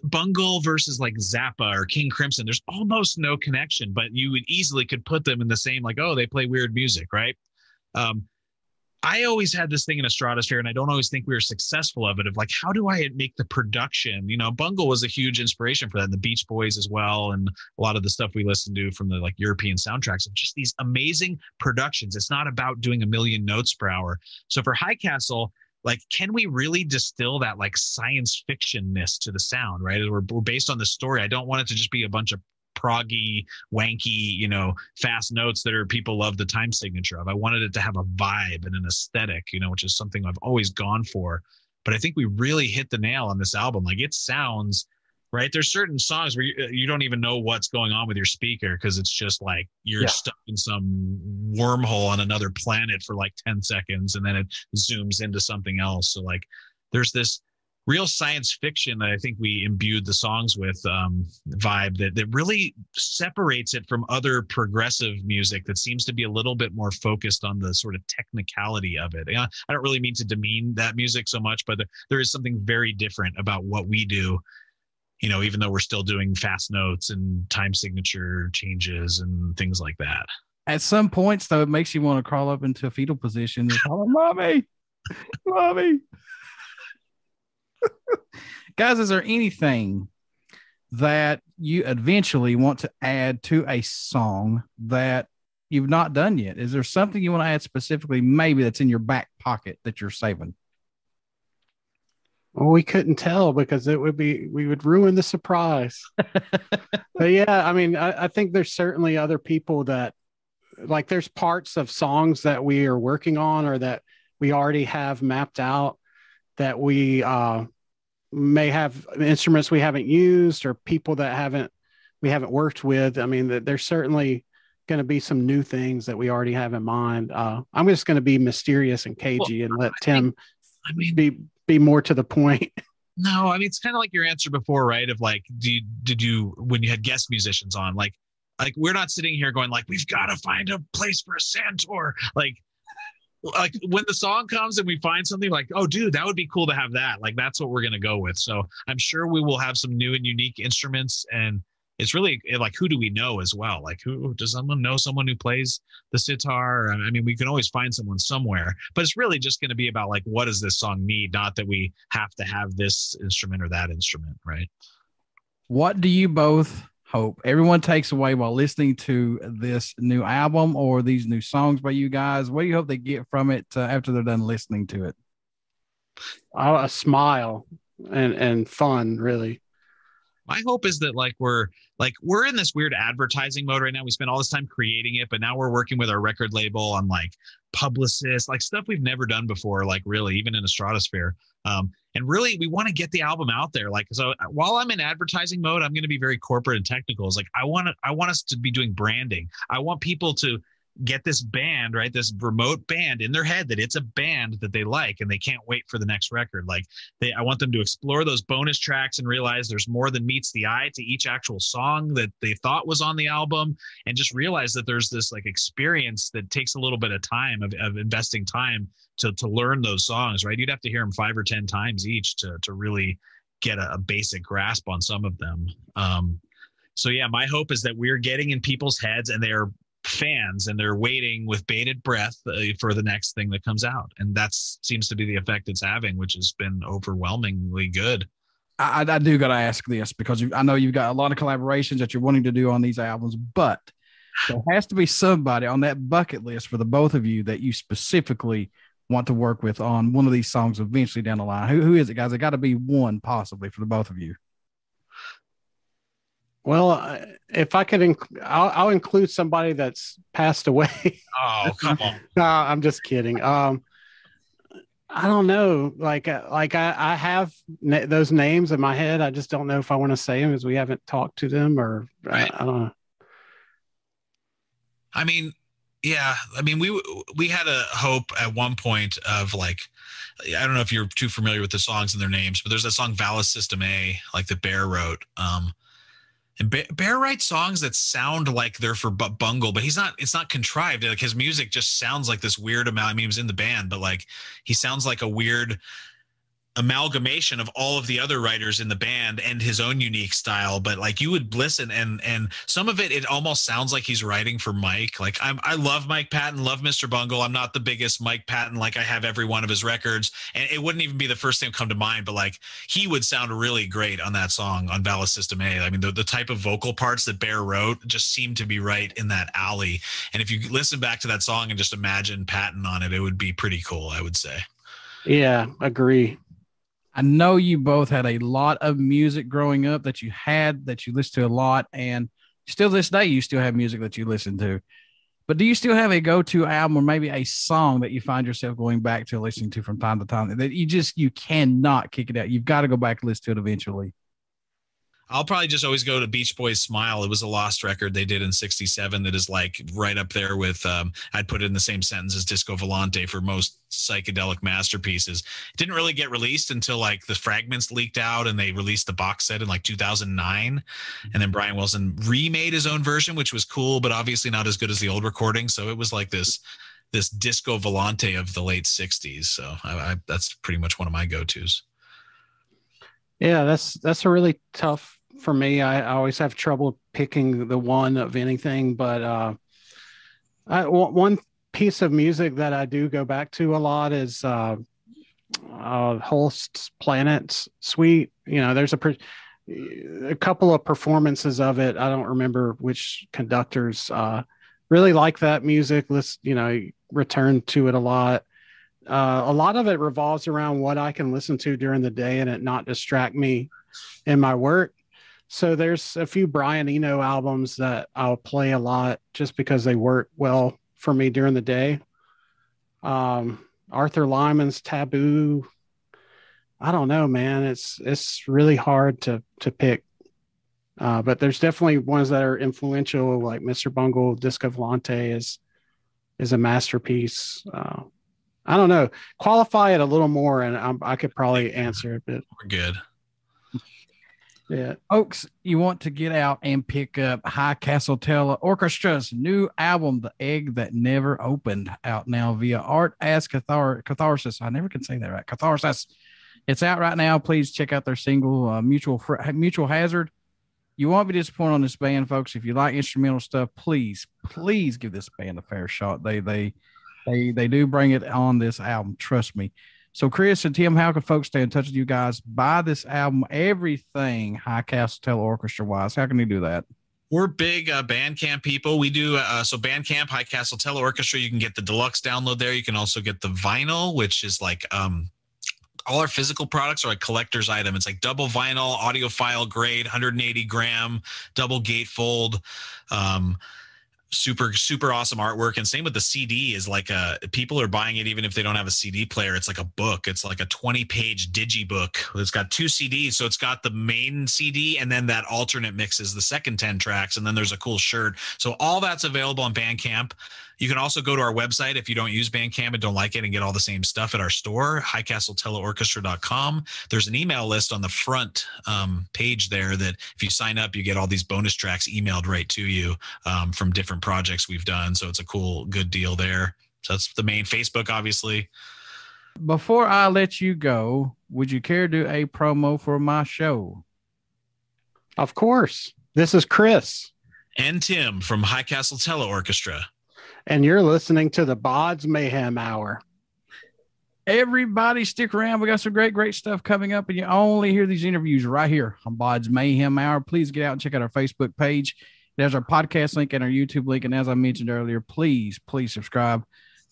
Speaker 7: Bungle versus like Zappa or King Crimson, there's almost no connection, but you would easily could put them in the same, like, oh, they play weird music, right? I always had this thing in Estradasphere, and I don't always think we were successful of it, of like, how do I make the production? You know, Bungle was a huge inspiration for that, and the Beach Boys as well, and a lot of the stuff we listened to from the like European soundtracks, of just these amazing productions. It's not about doing a million notes per hour. So for High Castle, like, can we really distill that like science fiction-ness to the sound, right? We're based on the story. I don't want it to just be a bunch of proggy, wanky, you know, fast notes that are people love the time signature of. I wanted it to have a vibe and an aesthetic, you know, which is something I've always gone for. But I think we really hit the nail on this album. Like, it sounds right. There's certain songs where you don't even know what's going on with your speaker, because it's just like you're stuck in some wormhole on another planet for like 10 seconds, and then it zooms into something else. So like, there's this real science fiction that I think we imbued the songs with, vibe that really separates it from other progressive music that seems to be a little bit more focused on the sort of technicality of it. I don't really mean to demean that music so much, but there is something very different about what we do, you know, even though we're still doing fast notes and time signature changes and things like that.
Speaker 9: At some points, though, it makes you want to crawl up into a fetal position and call, mommy, mommy. Guys, is there anything that you eventually want to add to a song that you've not done yet? Is there something you want to add specifically, maybe that's in your back pocket that you're saving?
Speaker 6: Well, we couldn't tell because we would ruin the surprise. But yeah, I mean, I think there's certainly other people that, like, there's parts of songs that we are working on or that we already have mapped out that we may have instruments we haven't used or people that we haven't worked with. I mean, there's certainly going to be some new things that we already have in mind. I'm just going to be mysterious and cagey and let Tim be more to the point.
Speaker 7: No, I mean, it's kind of like your answer before, right? Of like, did you, when you had guest musicians on, like we're not sitting here going like, we've got to find a place for a Santor. Like when the song comes and we find something like, oh, dude, that would be cool to have that. Like, that's what we're going to go with. So I'm sure we will have some new and unique instruments. And it's really like, who do we know as well? Like, who does someone know someone who plays the sitar? I mean, we can always find someone somewhere, but it's really just going to be about like, what does this song need? Not that we have to have this instrument or that instrument, right?
Speaker 9: What do you both hope everyone takes away while listening to this new album or these new songs by you guys? What do you hope they get from it after they're done listening to it?
Speaker 6: A smile and fun, really.
Speaker 7: My hope is that we're in this weird advertising mode right now. We spent all this time creating it, but now we're working with our record label on like publicists, like stuff we've never done before, like really even in Estradasphere. And really, we want to get the album out there. Like, so while I'm in advertising mode, I'm going to be very corporate and technical. It's like, I want us to be doing branding. I want people to get this band, right? This remote band in their head that it's a band that they like and they can't wait for the next record. Like I want them to explore those bonus tracks and realize there's more than meets the eye to each actual song that they thought was on the album, and just realize that there's this like experience that takes a little bit of time of investing time to learn those songs, right? You'd have to hear them 5 or 10 times each to really get a basic grasp on some of them. So yeah, my hope is that we're getting in people's heads and they're fans and they're waiting with bated breath for the next thing that comes out. And that seems to be the effect it's having, which has been overwhelmingly good.
Speaker 9: I do got to ask this because I know you've got a lot of collaborations that you're wanting to do on these albums, but there has to be somebody on that bucket list for the both of you that you specifically want to work with on one of these songs eventually down the line. Who is it, guys? It got to be one possibly for the both of you.
Speaker 6: Well, if I could, I'll include somebody that's passed away.
Speaker 7: Oh, come on.
Speaker 6: No, I'm just kidding. I don't know. Like I have those names in my head. I just don't know if I want to say them because we haven't talked to them or
Speaker 7: right.
Speaker 6: I don't know.
Speaker 7: I mean, yeah. I mean, we had a hope at one point of like, I don't know if you're too familiar with the songs and their names, but there's that song Valis System A, like that Bär wrote. And Bär writes songs that sound like they're for Bungle, but it's not contrived. Like his music just sounds like this weird amount. I mean, he was in the band, but like he sounds like a weird amalgamation of all of the other writers in the band and his own unique style. But like you would listen and some of it almost sounds like he's writing for Mike. Like I love Mike Patton, love Mr. Bungle. I'm not the biggest Mike Patton, like I have every one of his records, and it wouldn't even be the first thing to come to mind, but like he would sound really great on that song on Ballad System A. I mean, the type of vocal parts that Bär wrote just seemed to be right in that alley. And if you listen back to that song and just imagine Patton on it, it would be pretty cool, I would say.
Speaker 6: Yeah, agree.
Speaker 9: I know you both had a lot of music growing up that you listened to a lot, and still this day you still have music that you listen to. But do you still have a go-to album or maybe a song that you find yourself going back to listening to from time to time that you cannot kick it out? You've got to go back and listen to it eventually.
Speaker 7: I'll probably just always go to Beach Boys' Smile. It was a lost record they did in 67 that is like right up there with, I'd put it in the same sentence as Disco Volante for most psychedelic masterpieces. It didn't really get released until like the fragments leaked out and they released the box set in like 2009. And then Brian Wilson remade his own version, which was cool, but obviously not as good as the old recording. So it was like this Disco Volante of the late 60s. So that's pretty much one of my go-tos.
Speaker 6: Yeah, that's a really tough for me. I always have trouble picking the one of anything, but one piece of music that I do go back to a lot is Holst's Planet Suite. You know, there's a couple of performances of it. I don't remember which conductors really like that music. Let's, return to it a lot. A lot of it revolves around what I can listen to during the day and it not distract me in my work. So there's a few Brian Eno albums that I'll play a lot just because they work well for me during the day. Arthur Lyman's Taboo. I don't know, man. It's really hard to pick. But there's definitely ones that are influential, like Mr. Bungle, Disco Volante is a masterpiece. I don't know. Qualify it a little more, and I could probably answer it. But
Speaker 7: we're good.
Speaker 6: Yeah,
Speaker 9: folks, you want to get out and pick up High Castle Teleorkestra's new album, The Egg That Never Opened, out now via Art as Catharsis. I never can say that right. Catharsis. It's out right now. Please check out their single, Mutual Hazard. You won't be disappointed on this band, folks. If you like instrumental stuff, please give this band a fair shot. They do bring it on this album. Trust me. So Chris and Tim, how can folks stay in touch with you guys? Buy this album, everything High Castle Teleorkestra wise. How can you do that?
Speaker 7: We're big Bandcamp people. We do so Bandcamp, High Castle Teleorkestra. You can get the deluxe download there. You can also get the vinyl, which is like all our physical products are like collector's item. It's like double vinyl, audiophile grade, 180 gram, double gatefold. Super awesome artwork. And same with the CD is like people are buying it even if they don't have a CD player. It's like a book. It's like a 20-page digibook. It's got 2 CDs. So it's got the main CD and then that alternate mixes the second 10 tracks. And then there's a cool shirt. So all that's available on Bandcamp. You can also go to our website if you don't use Bandcamp and don't like it and get all the same stuff at our store, highcastleteleorkestra.com. There's an email list on the front page there that if you sign up, you get all these bonus tracks emailed right to you from different projects we've done. So it's a good deal there. So that's the main. Facebook, obviously.
Speaker 9: Before I let you go, would you care to do a promo for my show?
Speaker 6: Of course. This is Chris.
Speaker 7: And Tim from High Castle Teleorkestra.
Speaker 6: And you're listening to the BODS Mayhem Hour.
Speaker 9: Everybody stick around. We got some great stuff coming up, and you only hear these interviews right here on BODS Mayhem Hour. Please get out and check out our Facebook page. There's our podcast link and our YouTube link. And as I mentioned earlier, please subscribe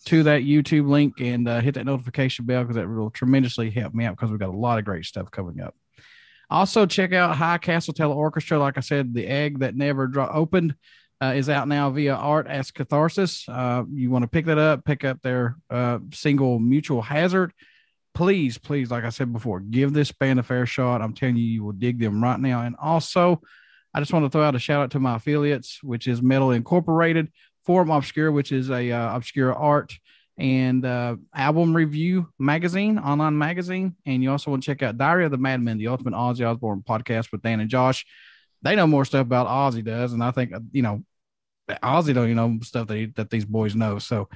Speaker 9: to that YouTube link and hit that notification bell because that will tremendously help me out because we've got a lot of great stuff coming up. Also, check out High Castle Teleorkestra. Like I said, The Egg That Never Opened is out now via Art as Catharsis. You want to pick that up, pick up their single Mutual Hazard. Please, like I said before, give this band a fair shot. I'm telling you, you will dig them right now. And also, I just want to throw out a shout out to my affiliates, which is Metal Incorporated, Forum Obscure, which is a obscure art and album review magazine, online magazine. And you also want to check out Diary of the Madman, the Ultimate Ozzy Osbourne podcast with Dan and Josh. They know more stuff about Ozzy does, and I think Ozzy don't know stuff that these boys know. So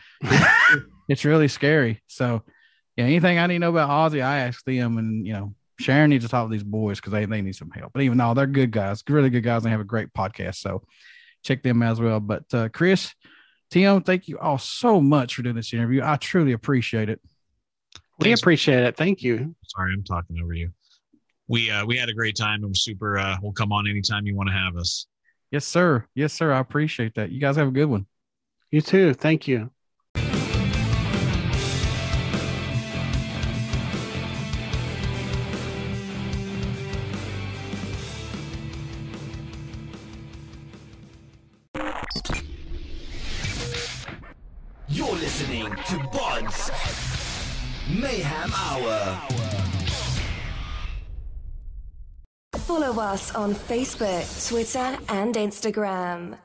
Speaker 9: it's really scary. So Yeah, anything I need to know about Ozzy, I ask them, and Sharon needs to talk to these boys because they need some help. But even though they're good guys, really good guys, and they have a great podcast, so check them out as well. But Chris, Tim, thank you all so much for doing this interview. I truly appreciate it.
Speaker 6: We appreciate it. Thank you.
Speaker 7: Sorry, I'm talking over you. We had a great time, and we're super. We'll come on anytime you want to have us.
Speaker 9: Yes, sir. Yes, sir. I appreciate that. You guys have a good one.
Speaker 6: You too. Thank you.
Speaker 5: You're listening to BODS Mayhem Hour.
Speaker 10: Follow us on Facebook, Twitter, and Instagram.